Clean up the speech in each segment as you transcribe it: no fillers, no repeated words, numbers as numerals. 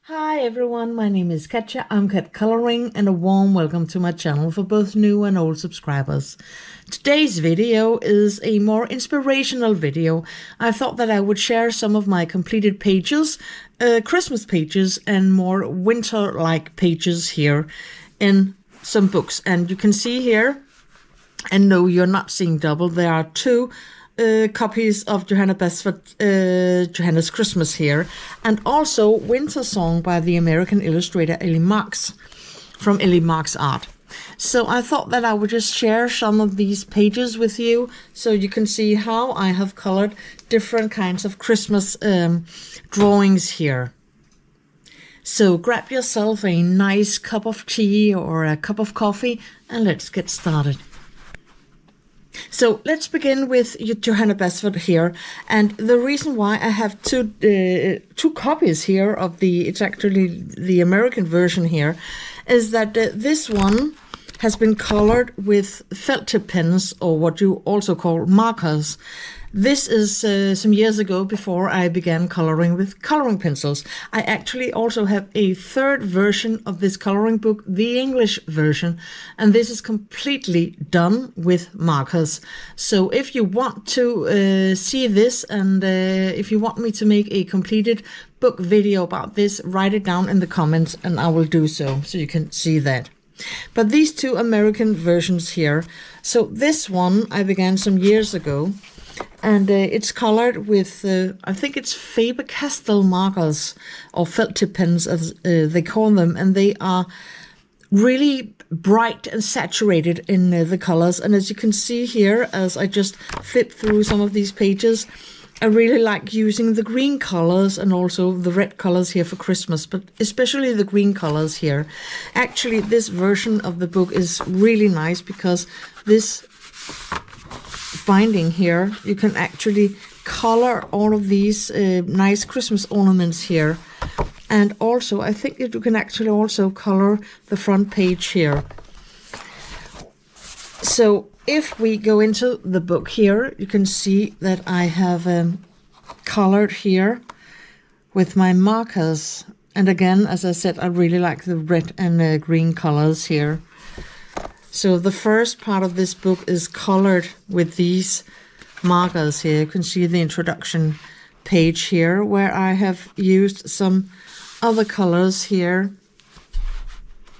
Hi everyone, my name is Katja, I'm Cat Coloring, and a warm welcome to my channel for both new and old subscribers. Today's video is a more inspirational video. I thought that I would share some of my completed pages, Christmas pages and more winter-like pages here in some books. And you can see here, and no, you're not seeing double, there are two copies of Johanna Basford, Johanna's Christmas here, and also Winter Song by the American illustrator Ellie Marks from Ellie Marks Art. So I thought that I would just share some of these pages with you so you can see how I have colored different kinds of Christmas drawings here. So grab yourself a nice cup of tea or a cup of coffee and let's get started. So let's begin with Johanna Basford here, and the reason why I have two copies here of it's actually the American version here, is that this one has been colored with felt tip pens, or what you also call markers. This is some years ago, before I began coloring with coloring pencils. I actually also have a third version of this coloring book, the English version, and this is completely done with markers. So if you want to see this, and if you want me to make a completed book video about this, write it down in the comments and I will do so you can see that. But these two American versions here, so this one I began some years ago, and it's colored with, I think it's Faber-Castell markers, or felt tip pens as they call them, and they are really bright and saturated in the colors. And as you can see here, as I just flip through some of these pages, I really like using the green colors and also the red colors here for Christmas, but especially the green colors here. Actually, this version of the book is really nice because this binding here, you can actually color all of these nice Christmas ornaments here. And also, I think that you can actually also color the front page here. So if we go into the book here, you can see that I have colored here with my markers. And again, as I said, I really like the red and green colors here. So the first part of this book is colored with these markers here. You can see the introduction page here, where I have used some other colors here.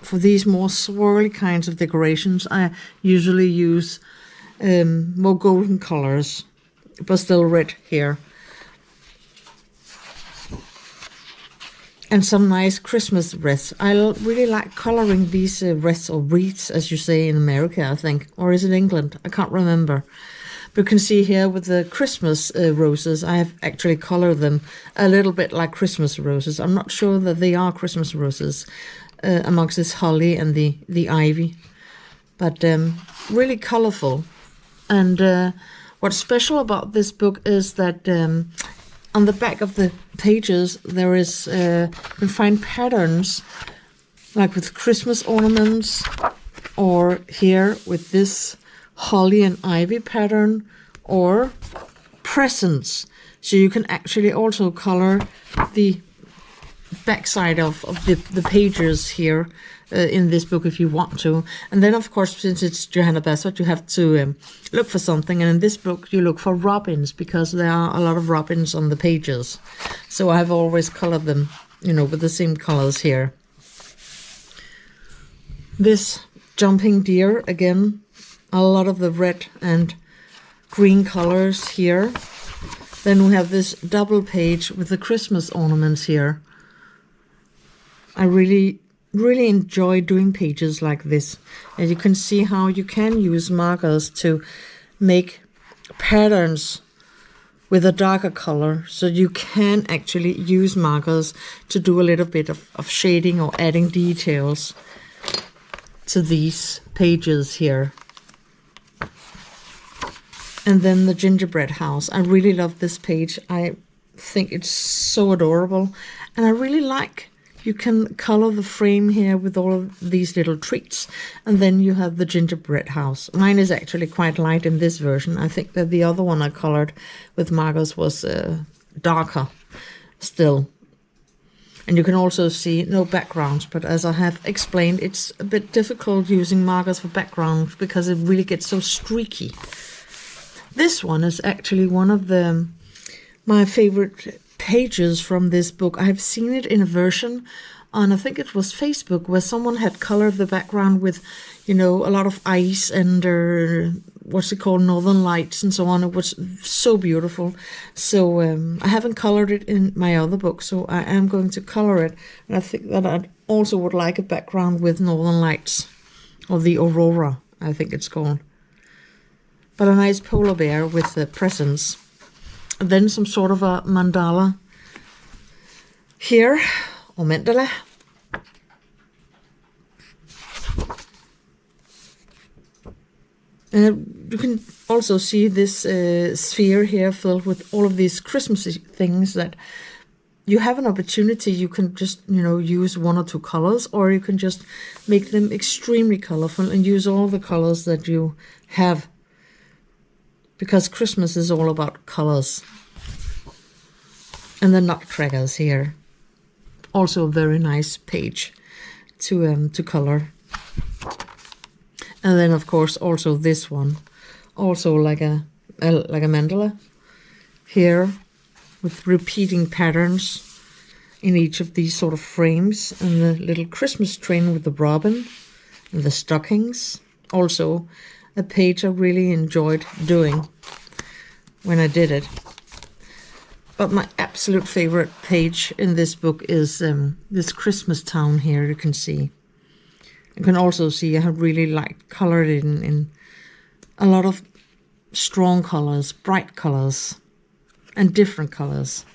For these more swirly kinds of decorations, I usually use more golden colors, but still red here. And some nice Christmas wreaths. I really like coloring these wreaths, or wreaths as you say in America, I think. Or is it England? I can't remember. But you can see here with the Christmas roses, I have actually colored them a little bit like Christmas roses. I'm not sure that they are Christmas roses amongst this holly and the ivy. But really colorful. And what's special about this book is that on the back of the pages there is you can find patterns like with Christmas ornaments, or here with this holly and ivy pattern, or presents. So you can actually also color the backside of the pages here in this book if you want to. And then of course, since it's Johanna Basford, you have to look for something, and in this book you look for robins, because there are a lot of robins on the pages. So I've always colored them, you know, with the same colors here. This jumping deer, again, a lot of the red and green colors here. Then we have this double page with the Christmas ornaments here. I really enjoy doing pages like this, and you can see how you can use markers to make patterns with a darker color. So you can actually use markers to do a little bit of shading or adding details to these pages here. And then the gingerbread house. I really love this page. I think it's so adorable, and I really like you can color the frame here with all of these little treats, and then you have the gingerbread house. Mine is actually quite light in this version. I think that the other one I colored with markers was darker still. And you can also see no backgrounds, but as I have explained, it's a bit difficult using markers for backgrounds because it really gets so streaky. This one is actually one of my favorite pages from this book. I've seen it in a version on, I think it was Facebook, where someone had colored the background with, a lot of ice and what's it called, northern lights and so on. It was so beautiful. So I haven't colored it in my other book, so I am going to color it. And I think that I also would like a background with northern lights, or the aurora, I think it's called. But a nice polar bear with the presents. And then some sort of a mandala here, or mandala. You can also see this sphere here filled with all of these Christmassy things that you have an opportunity. You can just, use one or two colors, or you can just make them extremely colorful and use all the colors that you have. Because Christmas is all about colors. And the nutcrackers here. Also a very nice page to color. And then of course also this one. Also like a mandala here with repeating patterns in each of these sort of frames. And the little Christmas train with the robin and the stockings. Also a page I really enjoyed doing when I did it. But my absolute favorite page in this book is this Christmas town here, you can see. You can also see I have really colored it in a lot of strong colors, bright colors, and different colors.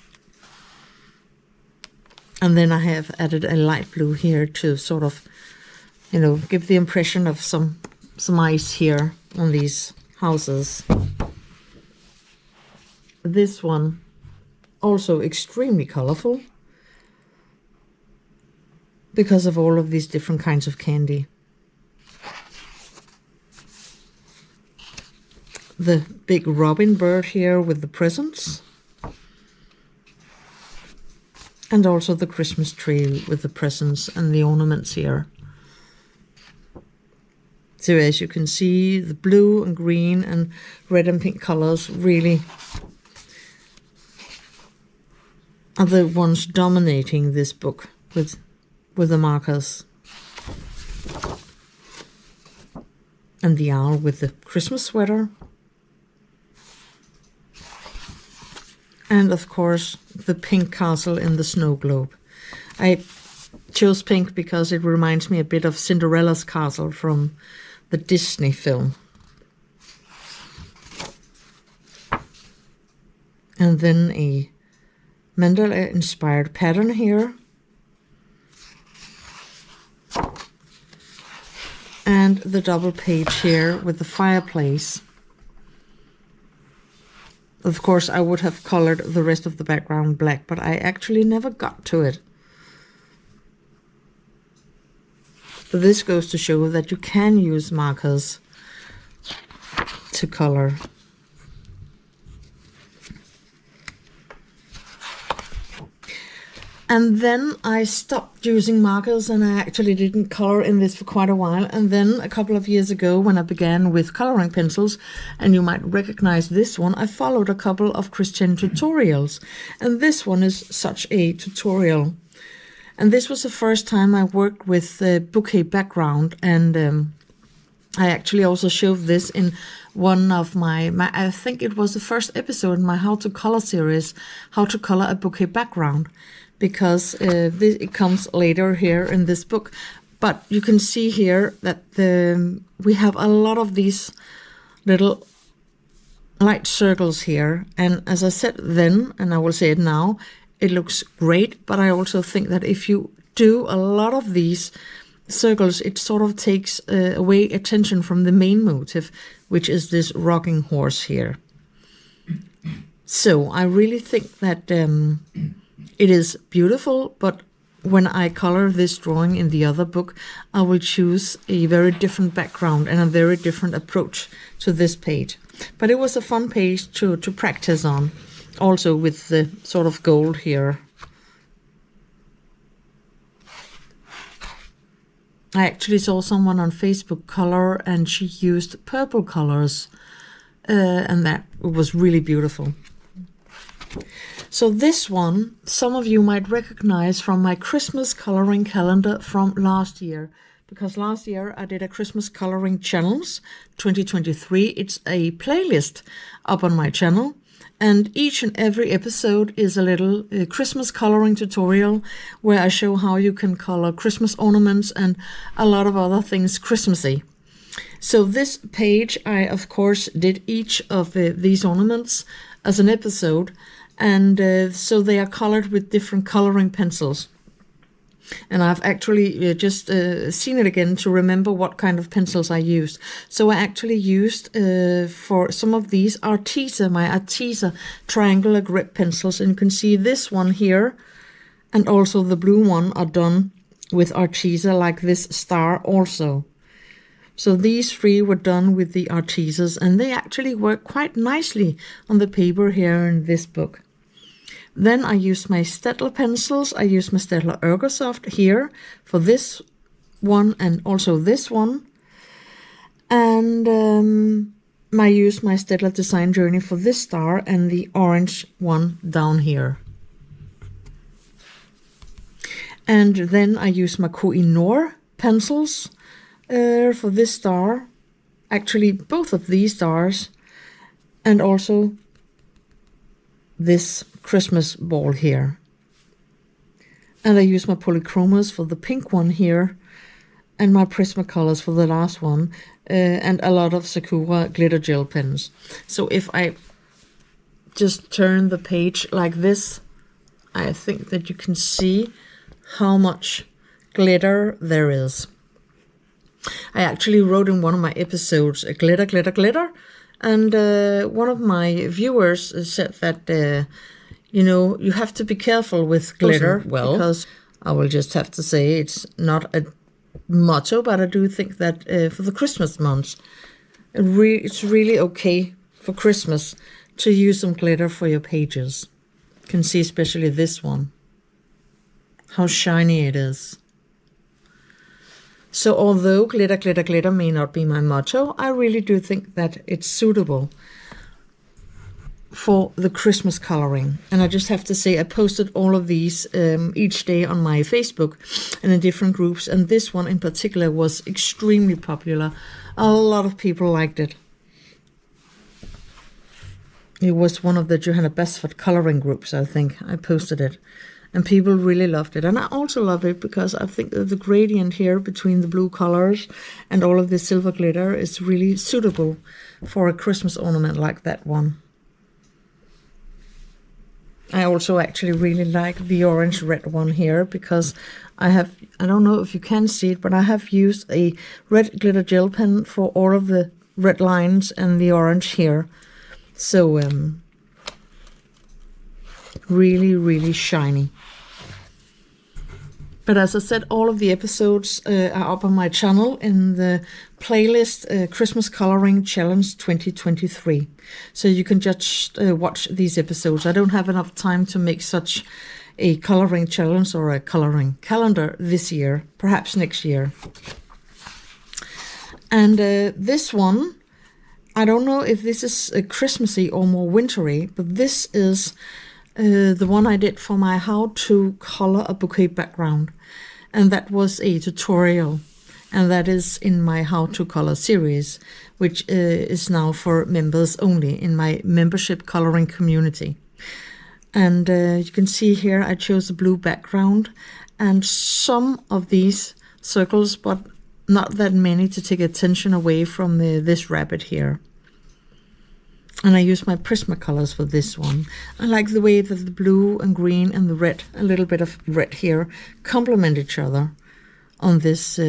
And then I have added a light blue here to sort of, give the impression of some ice here on these houses. This one also extremely colorful because of all of these different kinds of candy. The big robin bird here with the presents. And also the Christmas tree with the presents and the ornaments here. So as you can see, the blue and green and red and pink colors really are the ones dominating this book with the markers. And the owl with the Christmas sweater. And of course, the pink castle in the snow globe. I chose pink because it reminds me a bit of Cinderella's castle from the Disney film. And then a mandala inspired pattern here. And the double page here with the fireplace. Of course, I would have colored the rest of the background black, but I actually never got to it. But this goes to show that you can use markers to color. And then I stopped using markers and I actually didn't color in this for quite a while. And then a couple of years ago when I began with coloring pencils, and you might recognize this one, I followed a couple of Christian tutorials. And this one is such a tutorial. And this was the first time I worked with the bouquet background. And I actually also showed this in one of my, I think it was the first episode in my How to Color series, How to Color a Bouquet Background. Because it comes later here in this book. But you can see here that we have a lot of these little light circles here. And as I said then, and I will say it now, it looks great. But I also think that if you do a lot of these circles, it sort of takes away attention from the main motif, which is this rocking horse here. So I really think that it is beautiful, but when I color this drawing in the other book, I will choose a very different background and a very different approach to this page. But it was a fun page to practice on, also with the sort of gold here. I actually saw someone on Facebook color, and she used purple colors, and that was really beautiful. So this one, some of you might recognize from my Christmas coloring calendar from last year, because last year I did a Christmas coloring challenge 2023. It's a playlist up on my channel, and each and every episode is a little Christmas coloring tutorial where I show how you can color Christmas ornaments and a lot of other things Christmassy. So this page, I of course did each of these ornaments as an episode, and so they are colored with different coloring pencils. And I've actually just seen it again to remember what kind of pencils I used. So I actually used, for some of these, my Arteza triangular grip pencils. And you can see this one here, and also the blue one, are done with Arteza, like this star also. So these three were done with the Artezas, and they actually work quite nicely on the paper here in this book. Then I used my Staedtler pencils. I used my Staedtler Ergosoft here for this one and also this one. And I used my Staedtler Design Journey for this star and the orange one down here. And then I used my Koh-i-Noor pencils for this star. Actually, both of these stars, and also this Christmas ball here. And I use my polychromas for the pink one here, and my Prismacolors for the last one, and a lot of Sakura glitter gel pens. So if I just turn the page like this, I think that you can see how much glitter there is. I actually wrote in one of my episodes, glitter, glitter, glitter. And one of my viewers said that, you have to be careful with glitter. Well, because I will just have to say it's not a motto, but I do think that for the Christmas months, it's really okay for Christmas to use some glitter for your pages. You can see especially this one, how shiny it is. So although glitter, glitter, glitter may not be my motto, I really do think that it's suitable for the Christmas coloring. And I just have to say, I posted all of these each day on my Facebook and in different groups. And this one in particular was extremely popular. A lot of people liked it. It was one of the Johanna Basford coloring groups, I think. I posted it. And people really loved it. And I also love it because I think that the gradient here between the blue colors and all of the silver glitter is really suitable for a Christmas ornament like that one. I also actually really like the orange red one here because I don't know if you can see it, but I have used a red glitter gel pen for all of the red lines and the orange here. So, really, really shiny. But as I said, all of the episodes are up on my channel in the playlist Christmas Coloring Challenge 2023. So you can just watch these episodes. I don't have enough time to make such a coloring challenge or a coloring calendar this year, perhaps next year. And this one, I don't know if this is Christmassy or more wintry, but this is the one I did for my how to color a bouquet background, and that was a tutorial, and that is in my how to color series, which is now for members only in my membership coloring community. And you can see here I chose a blue background and some of these circles, but not that many to take attention away from this rabbit here. And I use my Prismacolors for this one. I like the way that the blue and green and the red, a little bit of red here, complement each other on this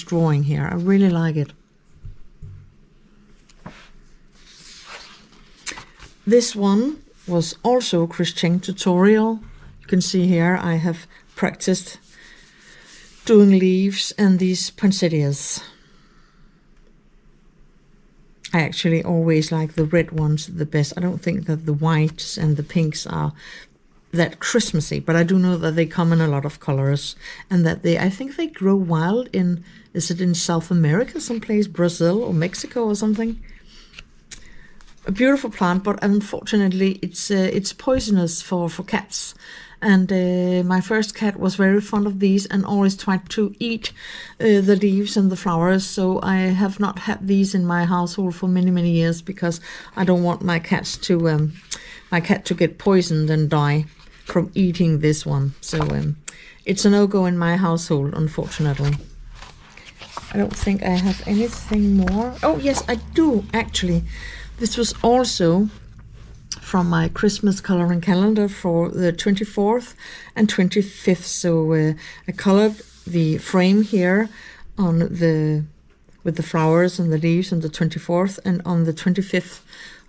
drawing here. I really like it. This one was also a Chris Cheng tutorial. You can see here I have practiced doing leaves and these poinsettias. I actually always like the red ones the best. I don't think that the whites and the pinks are that Christmassy, but I do know that they come in a lot of colors, and that I think they grow wild in, is it in South America someplace, Brazil or Mexico or something? A beautiful plant, but unfortunately it's poisonous for cats. And my first cat was very fond of these and always tried to eat the leaves and the flowers. So I have not had these in my household for many years, because I don't want my cat to get poisoned and die from eating this one. So it's a no-go in my household, unfortunately. I don't think I have anything more. Oh yes, I do actually. This was also from my Christmas coloring calendar for the 24th and 25th. So I colored the frame here with the flowers and the leaves on the 24th, and on the 25th,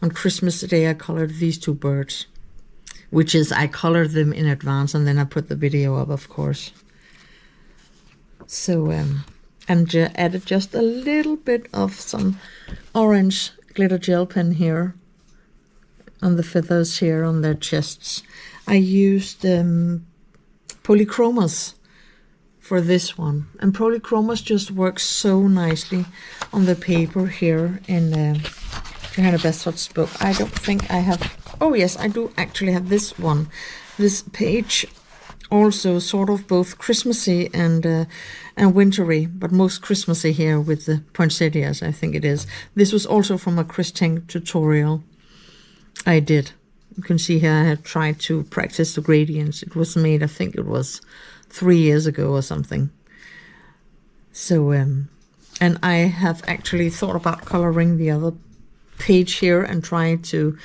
on Christmas Day, I colored these two birds, which is I colored them in advance and then I put the video up, of course. So and added just a little bit of some orange glitter gel pen here on the feathers here on their chests. I used polychromas for this one, and polychromas just works so nicely on the paper here in Johanna Basford's book. I don't think I have, oh yes, I do actually have this one, this page, also sort of both Christmassy and wintry, but most Christmassy here with the poinsettias, I think it is. This was also from a Christine tutorial I did. You can see here I have tried to practice the gradients. It was made, I think it was 3 years ago or something. So, and I have actually thought about coloring the other page here and trying to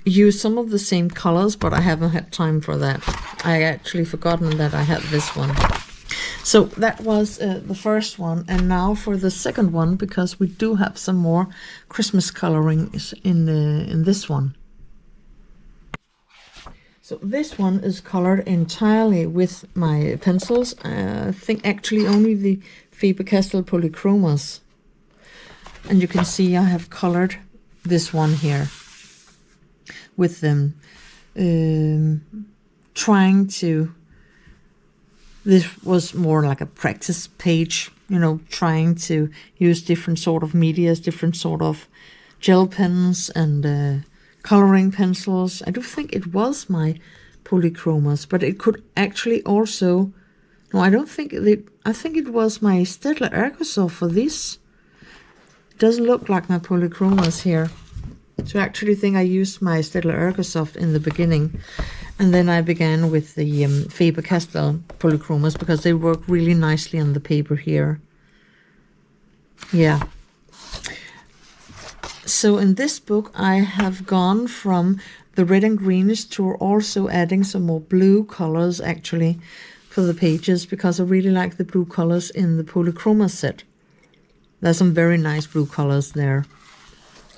use some of the same colors, but I haven't had time for that. I actually forgotten that I had this one. So that was the first one, and now for the second one, because we do have some more Christmas coloring in this one. So this one is colored entirely with my pencils. I think actually only the Faber-Castell Polychromas. And you can see I have colored this one here with them, trying to, this was more like a practice page, you know, trying to use different sort of medias, different sort of gel pens and coloring pencils. I do think it was my polychromas, but it could actually also, no, I don't think it, I think it was my Staedtler Arcosoft for this. It doesn't look like my polychromas here. So I actually think I used my Staedtler Arcosoft in the beginning, and then I began with the Faber-Castell polychromas because they work really nicely on the paper here. Yeah. So in this book I have gone from the red and greenish to also adding some more blue colors actually for the pages, because I really like the blue colors in the polychroma set. There's some very nice blue colors there.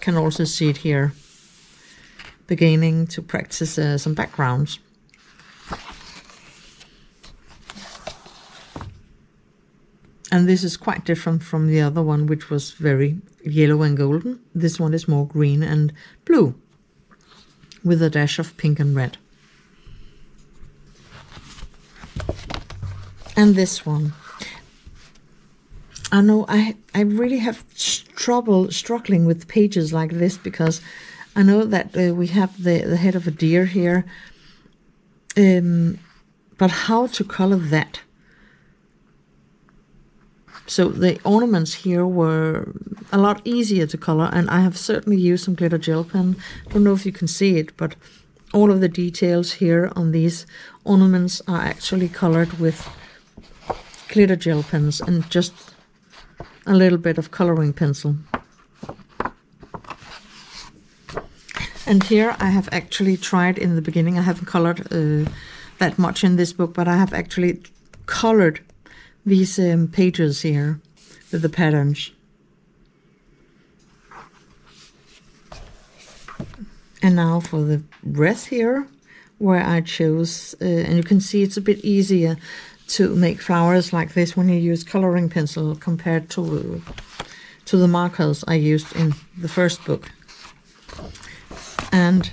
Can also see it here, beginning to practice some backgrounds. And this is quite different from the other one, which was very yellow and golden. This one is more green and blue, with a dash of pink and red. And this one, I know I really have trouble struggling with pages like this, because I know that we have the head of a deer here, but how to color that? So the ornaments here were a lot easier to color, and I have certainly used some glitter gel pen. I don't know if you can see it, but all of the details here on these ornaments are actually colored with glitter gel pens and just a little bit of coloring pencil. And here I have actually tried in the beginning, I haven't colored that much in this book, but I have actually colored these pages here with the patterns. And now for the wreath here, where I chose, and you can see it's a bit easier to make flowers like this when you use coloring pencil compared to the markers I used in the first book. And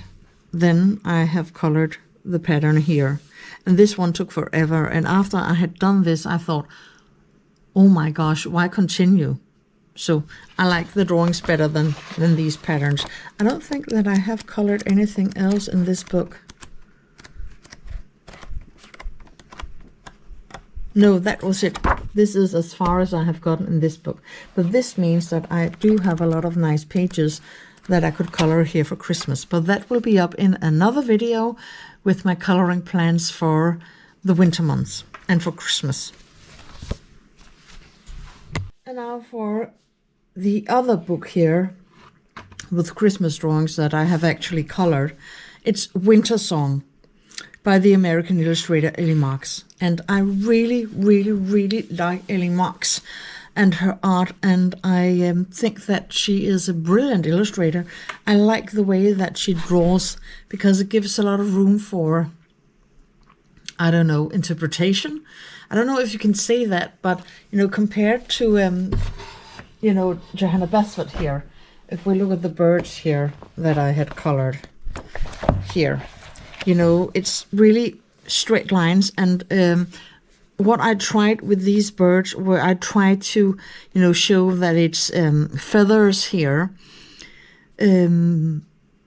then I have colored the pattern here. And this one took forever. And after I had done this, I thought, oh my gosh, why continue? So I like the drawings better than these patterns. I don't think that I have colored anything else in this book. No, that was it. This is as far as I have gotten in this book. But this means that I do have a lot of nice pages that I could color here for Christmas. But that will be up in another video with my coloring plans for the winter months and for Christmas. And now for the other book here with Christmas drawings that I have actually colored. It's Winter Song by the American illustrator Ellie Marks. And I really, really, really like Ellie Marks and her art, and I think that she is a brilliant illustrator. I like the way that she draws because it gives a lot of room for, I don't know, interpretation. I don't know if you can say that, but, you know, compared to, you know, Johanna Basford here, if we look at the birds here that I had colored here, you know, it's really straight lines. And what I tried with these birds, where I tried to, you know, show that it's feathers here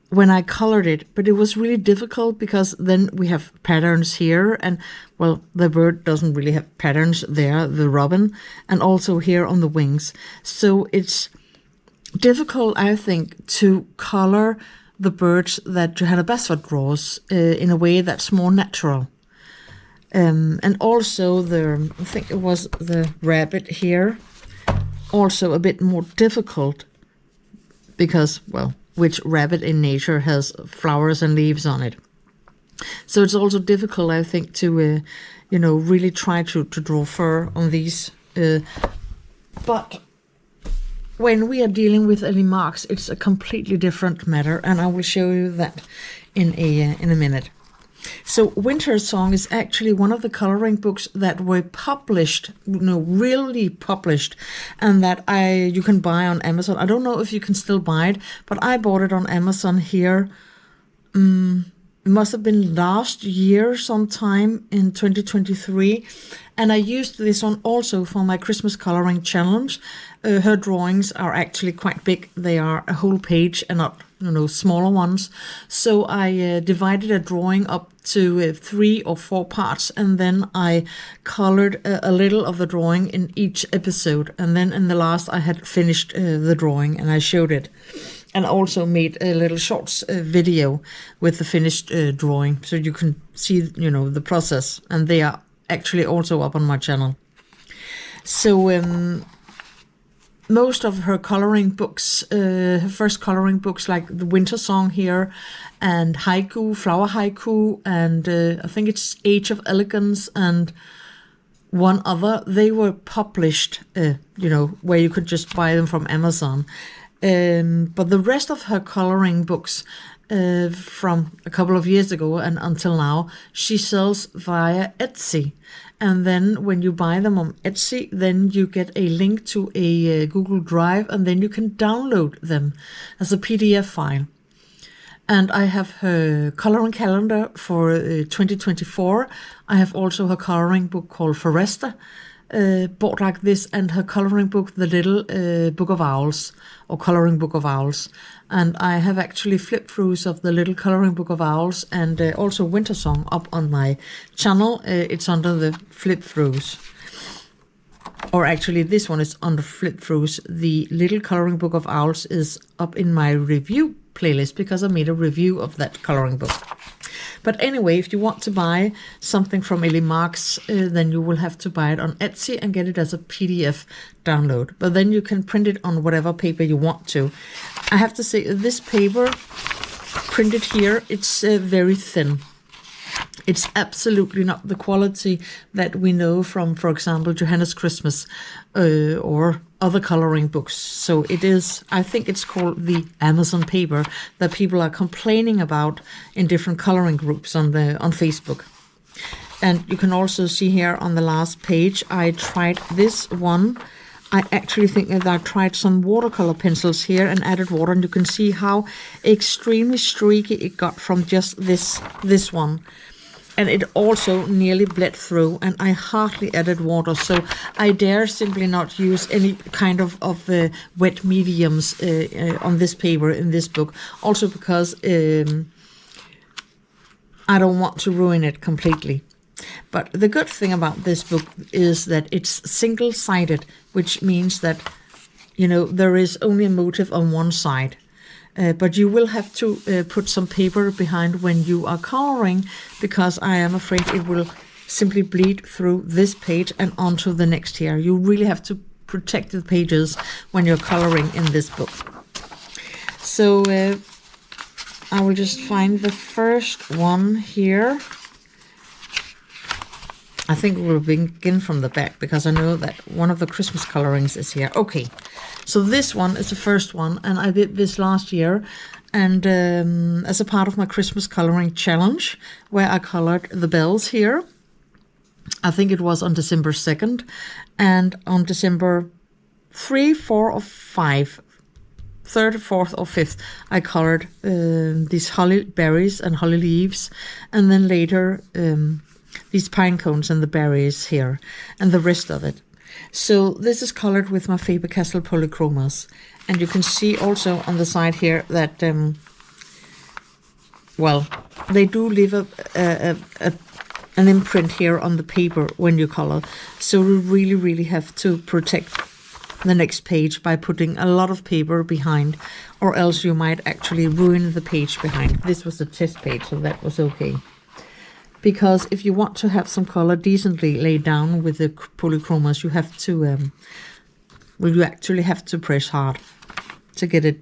when I colored it, but it was really difficult because then we have patterns here, and well, the bird doesn't really have patterns there, the robin, and also here on the wings. So it's difficult, I think, to color the birds that Johanna Basford draws in a way that's more natural. And also I think it was the rabbit here, also a bit more difficult because, well, which rabbit in nature has flowers and leaves on it? So it's also difficult, I think, to, you know, really try to draw fur on these. But when we are dealing with Ellie Marks, it's a completely different matter, and I will show you that in a minute. So Winter Song is actually one of the coloring books that were published, you know, really published, and that you can buy on Amazon. I don't know if you can still buy it, but I bought it on Amazon here. It must have been last year sometime in 2023. And I used this one also for my Christmas coloring challenge. Her drawings are actually quite big. They are a whole page and not, you know, smaller ones. So I divided a drawing up to 3 or 4 parts, and then I colored a little of the drawing in each episode. And then in the last I had finished the drawing and I showed it. And also made a little shorts video with the finished drawing, so you can see, you know, the process. And they are actually also up on my channel. So most of her coloring books, her first coloring books, like the Winter Song here, and haiku, flower haiku, and I think it's Age of Elegance and one other, they were published, you know, where you could just buy them from Amazon. But the rest of her coloring books from a couple of years ago and until now, she sells via Etsy. And then when you buy them on Etsy, then you get a link to a Google Drive, and then you can download them as a PDF file. And I have her coloring calendar for 2024. I have also her coloring book called Foresta, bought like this, and her coloring book, The Little Book of Owls, or Coloring Book of Owls. And I have actually flip-throughs of The Little Coloring Book of Owls and also Winter Song up on my channel. It's under the flip-throughs. Or actually, this one is under flip-throughs. The Little Coloring Book of Owls is up in my review playlist because I made a review of that coloring book. But anyway, if you want to buy something from Ellie Marks, then you will have to buy it on Etsy and get it as a PDF download. But then you can print it on whatever paper you want to. I have to say, this paper printed here, it's very thin. It's absolutely not the quality that we know from, for example, Johanna's Christmas or other coloring books. So it is, I think it's called the Amazon paper that people are complaining about in different coloring groups on Facebook. And you can also see here on the last page, I tried this one I actually think that I tried some watercolor pencils here and added water, and you can see how extremely streaky it got from just this one. And it also nearly bled through, and I hardly added water, so I dare simply not use any kind of wet mediums on this paper in this book. Also because I don't want to ruin it completely. But the good thing about this book is that it's single-sided, which means that, you know, there is only a motive on one side. But you will have to put some paper behind when you are coloring, because I am afraid it will simply bleed through this page and onto the next here. You really have to protect the pages when you're coloring in this book. So I will just find the first one here. I think we'll begin from the back, because I know that one of the Christmas colorings is here. Okay, so this one is the first one, and I did this last year, and as a part of my Christmas coloring challenge, where I colored the bells here. I think it was on December 2nd, and on December 3, 4, or 5, 3rd, 4th, or 5th, I colored these holly berries and holly leaves, and then later these pine cones and the berries here, and the rest of it. So this is colored with my Faber-Castell polychromas, and you can see also on the side here that well, they do leave an imprint here on the paper when you color, so you really have to protect the next page by putting a lot of paper behind, or else you might actually ruin the page behind. This was a test page, so that was okay. Because if you want to have some color decently laid down with the polychromas, you have to, well, you actually have to press hard to get it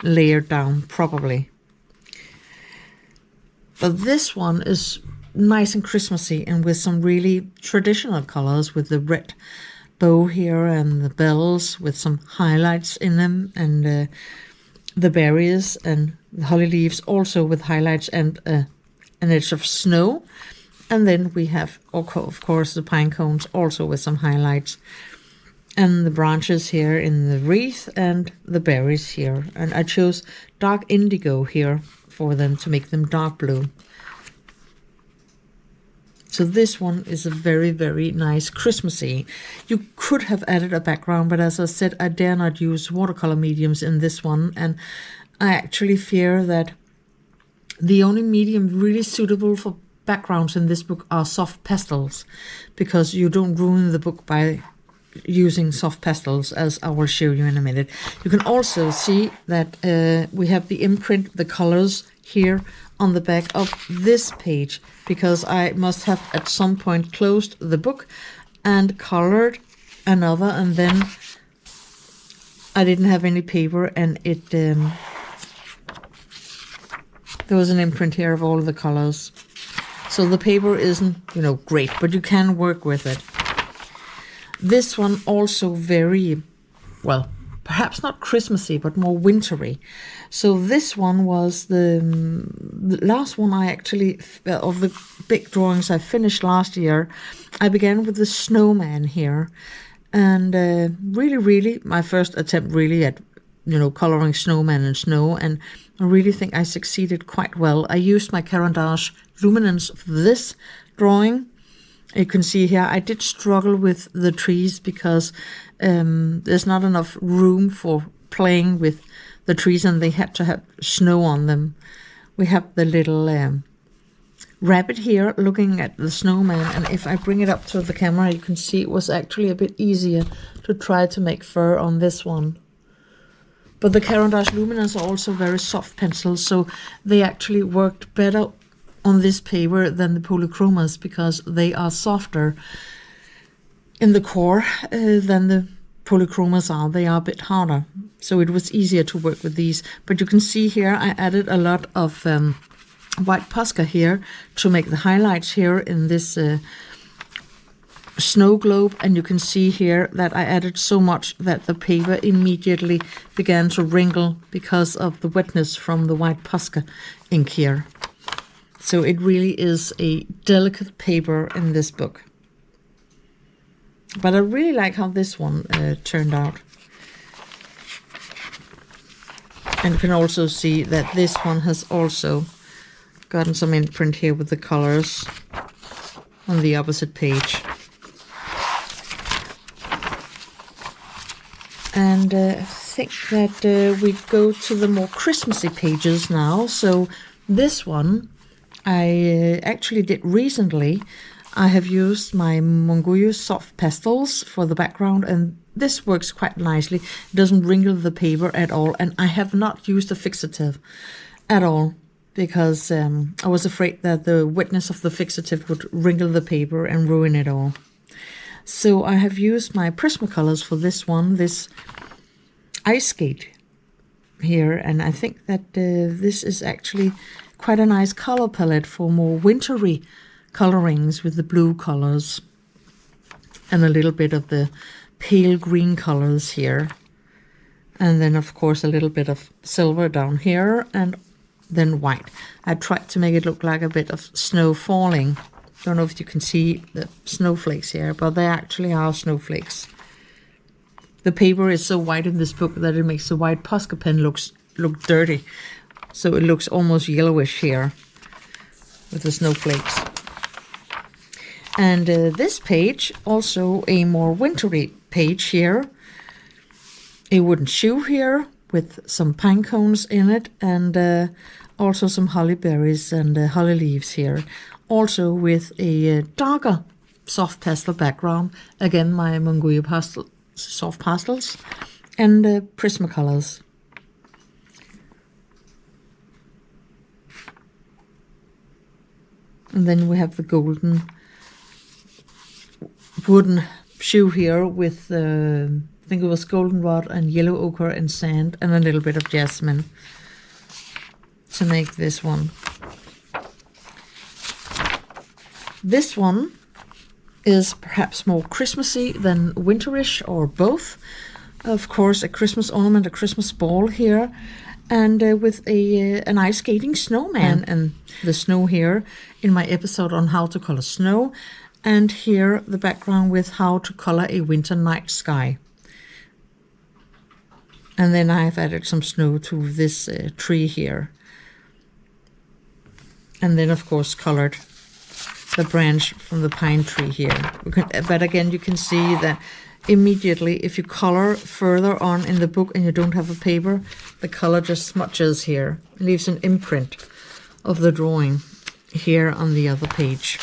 layered down properly. But this one is nice and Christmassy, and with some really traditional colors, with the red bow here and the bells with some highlights in them, and the berries and the holly leaves also with highlights, and an edge of snow. And then we have, of course, the pine cones also with some highlights, and the branches here in the wreath, and the berries here. And I chose dark indigo here for them to make them dark blue. So this one is a very nice Christmassy. You could have added a background, but as I said, I dare not use watercolor mediums in this one, and I actually fear that the only medium really suitable for backgrounds in this book are soft pastels, because you don't ruin the book by using soft pastels, as I will show you in a minute. You can also see that we have the imprint, the colors here on the back of this page, because I must have at some point closed the book and colored another, and then I didn't have any paper, and it there was an imprint here of all the colors. So the paper isn't, you know, great, but you can work with it. This one also very, well, perhaps not Christmassy, but more wintry. So this one was the last one I actually, of the big drawings I finished last year. I began with the snowman here. And really, my first attempt really at, you know, coloring snowman and snow, and I really think I succeeded quite well. I used my Caran d'Ache luminance for this drawing. You can see here I did struggle with the trees, because there's not enough room for playing with the trees, and they had to have snow on them. We have the little rabbit here looking at the snowman, and if I bring it up to the camera, you can see it was actually a bit easier to try to make fur on this one. But the Caran d'Ache luminance are also very soft pencils, so they actually worked better on this paper than the polychromas, because they are softer in the core than the polychromas are. They are a bit harder, so it was easier to work with these. But you can see here I added a lot of white Posca here to make the highlights here in this snow globe, and you can see here that I added so much that the paper immediately began to wrinkle because of the wetness from the white Posca ink here. So it really is a delicate paper in this book. But I really like how this one turned out. And you can also see that this one has also gotten some imprint here with the colors on the opposite page. And I think that we go to the more Christmassy pages now. So this one I actually did recently. I have used my Monguyu soft pastels for the background, and this works quite nicely. It doesn't wrinkle the paper at all, and I have not used a fixative at all because I was afraid that the wetness of the fixative would wrinkle the paper and ruin it all. So I have used my Prismacolors for this one, this ice skate here, and I think that this is actually quite a nice color palette for more wintry colorings with the blue colors and a little bit of the pale green colors here. And then of course a little bit of silver down here and then white. I tried to make it look like a bit of snow falling. Don't know if you can see the snowflakes here, but they actually are snowflakes. The paper is so white in this book that it makes the white Posca pen look dirty. So it looks almost yellowish here with the snowflakes. And this page, also a more wintry page here. A wooden shoe here with some pine cones in it, and also some holly berries and holly leaves here. Also with a darker soft pastel background. Again, my Monguyu pastel, soft pastels and Prismacolors. And then we have the golden wooden shoe here with, I think it was goldenrod and yellow ochre and sand and a little bit of jasmine to make this one. This one is perhaps more Christmassy than winterish, or both. Of course, a Christmas ornament, a Christmas ball here, and with an ice skating snowman and the snow here in my episode on how to color snow, and here the background with how to color a winter night sky. And then I've added some snow to this tree here. And then of course colored the branch from the pine tree here. But again, you can see that immediately if you color further on in the book and you don't have a paper, the color just smudges here. It leaves an imprint of the drawing here on the other page.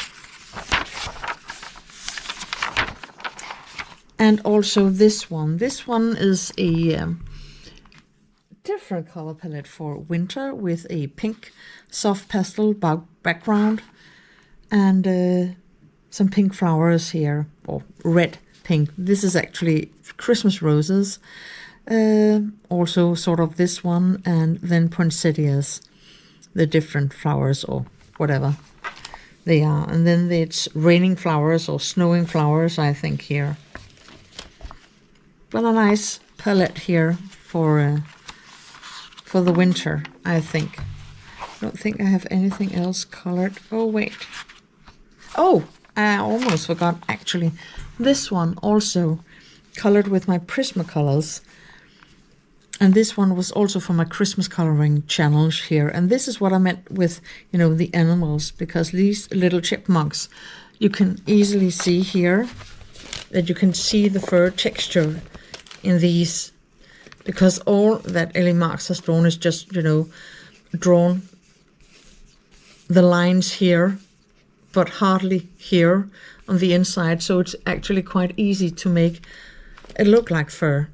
And also this one. This one is a different color palette for winter with a pink soft pastel background and some pink flowers here, or red pink. This is actually Christmas roses. Also sort of this one, and then poinsettias, the different flowers or whatever they are. And then it's raining flowers or snowing flowers, I think, here. But a nice palette here for the winter, I think. I don't think I have anything else colored. Oh, wait. Oh, I almost forgot, actually. This one also colored with my Prismacolors. And this one was also for my Christmas coloring challenge here. And this is what I meant with, you know, the animals, because these little chipmunks, you can easily see here that you can see the fur texture in these, because all that Ellie Marks has drawn is just, you know, drawn the lines here, but hardly here on the inside. So it's actually quite easy to make it look like fur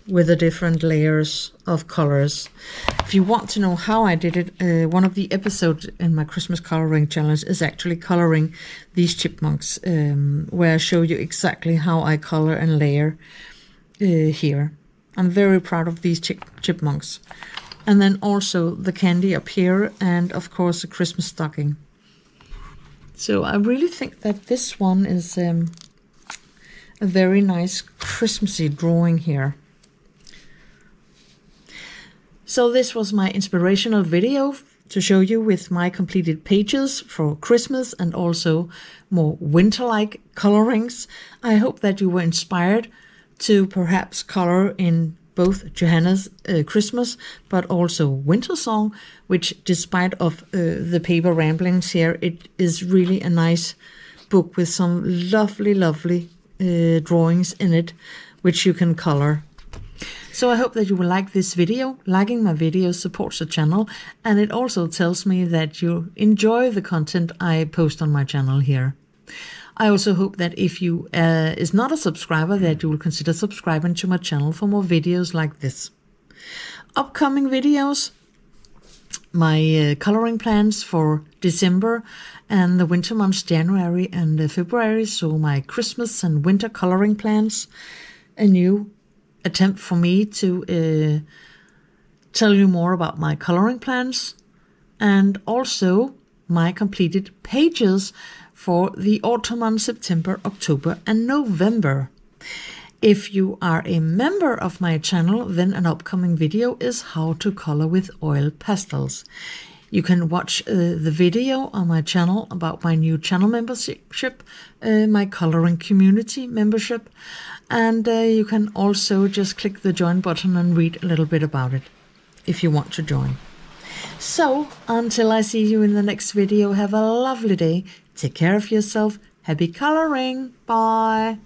with the different layers of colors. If you want to know how I did it, one of the episodes in my Christmas coloring challenge is actually coloring these chipmunks, where I show you exactly how I color and layer here. I'm very proud of these chipmunks. And then also the candy up here, and of course the Christmas stocking. So I really think that this one is a very nice Christmassy drawing here. So this was my inspirational video to show you with my completed pages for Christmas and also more winter-like colorings. I hope that you were inspired to perhaps color in both Johanna's Christmas but also winter song, which despite of the paper ramblings here, it is really a nice book with some lovely drawings in it, which you can color. So I hope that you will like this video. Liking my videos supports the channel, and it also tells me that you enjoy the content I post on my channel here. I also hope that if you is not a subscriber, that you will consider subscribing to my channel for more videos like this. Upcoming videos, my coloring plans for December and the winter months January and February, so my Christmas and winter coloring plans, a new attempt for me to tell you more about my coloring plans, and also my completed pages for the autumn months September, October and November. If you are a member of my channel, then an upcoming video is how to color with oil pastels. You can watch the video on my channel about my new channel membership, my coloring community membership, and you can also just click the join button and read a little bit about it if you want to join. So until I see you in the next video, have a lovely day. Take care of yourself. Happy coloring. Bye.